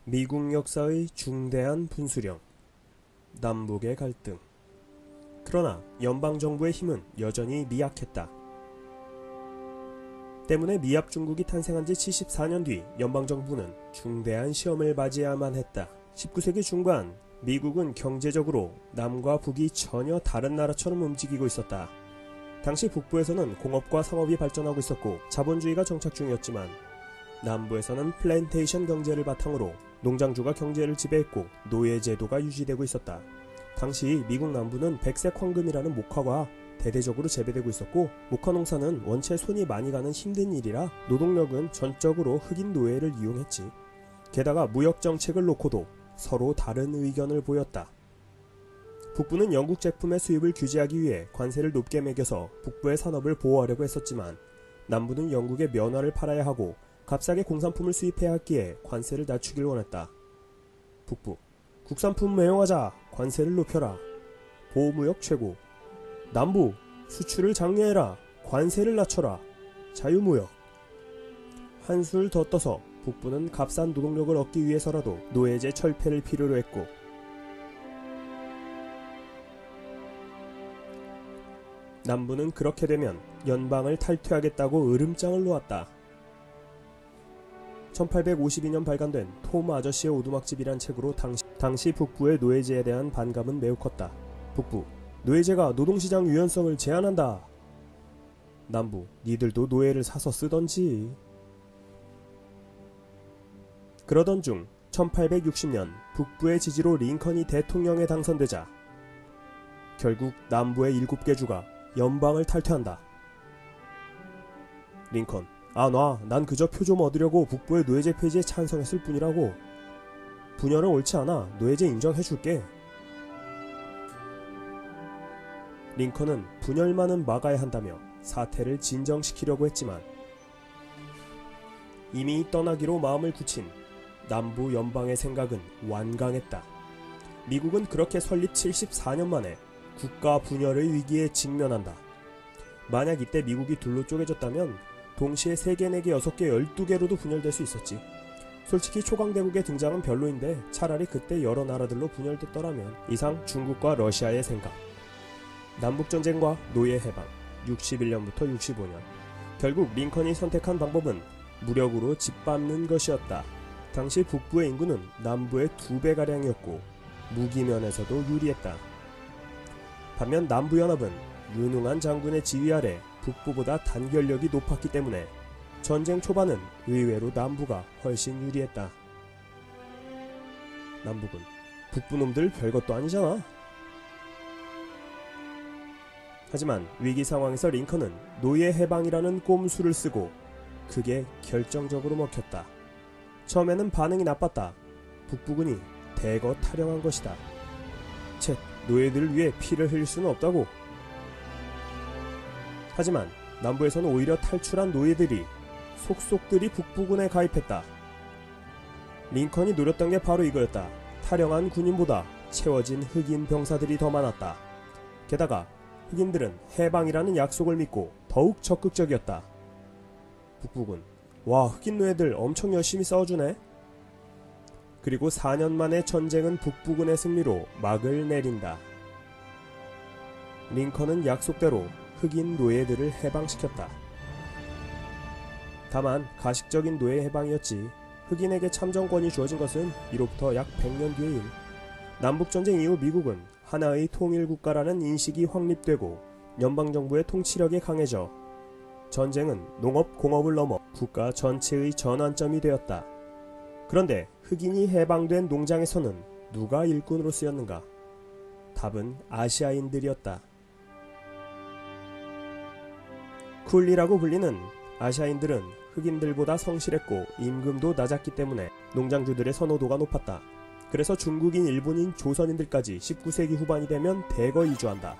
미국 역사의 중대한 분수령, 남북의 갈등. 그러나 연방정부의 힘은 여전히 미약했다. 때문에 미합 중국이 탄생한 지 74년 뒤 연방정부는 중대한 시험을 맞이해야만 했다. 19세기 중반, 미국은 경제적으로 남과 북이 전혀 다른 나라처럼 움직이고 있었다. 당시 북부에서는 공업과 상업이 발전하고 있었고 자본주의가 정착 중이었지만 남부에서는 플랜테이션 경제를 바탕으로 농장주가 경제를 지배했고 노예제도가 유지되고 있었다. 당시 미국 남부는 백색 황금이라는 목화가 대대적으로 재배되고 있었고 목화 농사는 원체 손이 많이 가는 힘든 일이라 노동력은 전적으로 흑인 노예를 이용했지. 게다가 무역 정책을 놓고도 서로 다른 의견을 보였다. 북부는 영국 제품의 수입을 규제하기 위해 관세를 높게 매겨서 북부의 산업을 보호하려고 했었지만 남부는 영국에 면화를 팔아야 하고 값싸게 공산품을 수입해야 했기에 관세를 낮추길 원했다. 북부, 국산품 매용하자. 관세를 높여라. 보호무역 최고. 남부, 수출을 장려해라. 관세를 낮춰라. 자유무역. 한술 더 떠서 북부는 값싼 노동력을 얻기 위해서라도 노예제 철폐를 필요로 했고 남부는 그렇게 되면 연방을 탈퇴하겠다고 으름장을 놓았다. 1852년 발간된 톰 아저씨의 오두막집이란 책으로 당시 북부의 노예제에 대한 반감은 매우 컸다. 북부, 노예제가 노동시장 유연성을 제한한다. 남부, 니들도 노예를 사서 쓰던지. 그러던 중 1860년 북부의 지지로 링컨이 대통령에 당선되자 결국 남부의 7개 주가 연방을 탈퇴한다. 링컨, 난 그저 표 좀 얻으려고 북부의 노예제 폐지에 찬성했을 뿐이라고. 분열은 옳지 않아. 노예제 인정해줄게. 링컨은 분열만은 막아야 한다며 사태를 진정시키려고 했지만 이미 떠나기로 마음을 굳힌 남부 연방의 생각은 완강했다. 미국은 그렇게 설립 74년 만에 국가 분열의 위기에 직면한다. 만약 이때 미국이 둘로 쪼개졌다면 동시에 3개, 4개, 6개, 12개로도 분열될 수 있었지. 솔직히 초강대국의 등장은 별로인데 차라리 그때 여러 나라들로 분열됐더라면. 이상 중국과 러시아의 생각. 남북전쟁과 노예해방 61년부터 65년. 결국 링컨이 선택한 방법은 무력으로 짓밟는 것이었다. 당시 북부의 인구는 남부의 2배가량이었고 무기면에서도 유리했다. 반면 남부연합은 유능한 장군의 지휘 아래 북부보다 단결력이 높았기 때문에 전쟁 초반은 의외로 남부가 훨씬 유리했다. 남북은 북부놈들 별것도 아니잖아. 하지만 위기 상황에서 링컨은 노예 해방이라는 꼼수를 쓰고 그게 결정적으로 먹혔다. 처음에는 반응이 나빴다. 북부군이 대거 탈영한 것이다. 쳇, 노예들을 위해 피를 흘릴 수는 없다고. 하지만 남부에서는 오히려 탈출한 노예들이 속속들이 북부군에 가입했다. 링컨이 노렸던 게 바로 이거였다. 탈영한 군인보다 채워진 흑인 병사들이 더 많았다. 게다가 흑인들은 해방이라는 약속을 믿고 더욱 적극적이었다. 북부군, 와, 흑인 노예들 엄청 열심히 싸워주네. 그리고 4년 만에 전쟁은 북부군의 승리로 막을 내린다. 링컨은 약속대로 흑인 노예들을 해방시켰다. 다만 가식적인 노예 해방이었지. 흑인에게 참정권이 주어진 것은 이로부터 약 100년 뒤의 일. 남북전쟁 이후 미국은 하나의 통일국가라는 인식이 확립되고 연방정부의 통치력이 강해져 전쟁은 농업, 공업을 넘어 국가 전체의 전환점이 되었다. 그런데 흑인이 해방된 농장에서는 누가 일꾼으로 쓰였는가? 답은 아시아인들이었다. 쿨리라고 불리는 아시아인들은 흑인들보다 성실했고 임금도 낮았기 때문에 농장주들의 선호도가 높았다. 그래서 중국인, 일본인, 조선인들까지 19세기 후반이 되면 대거 이주한다.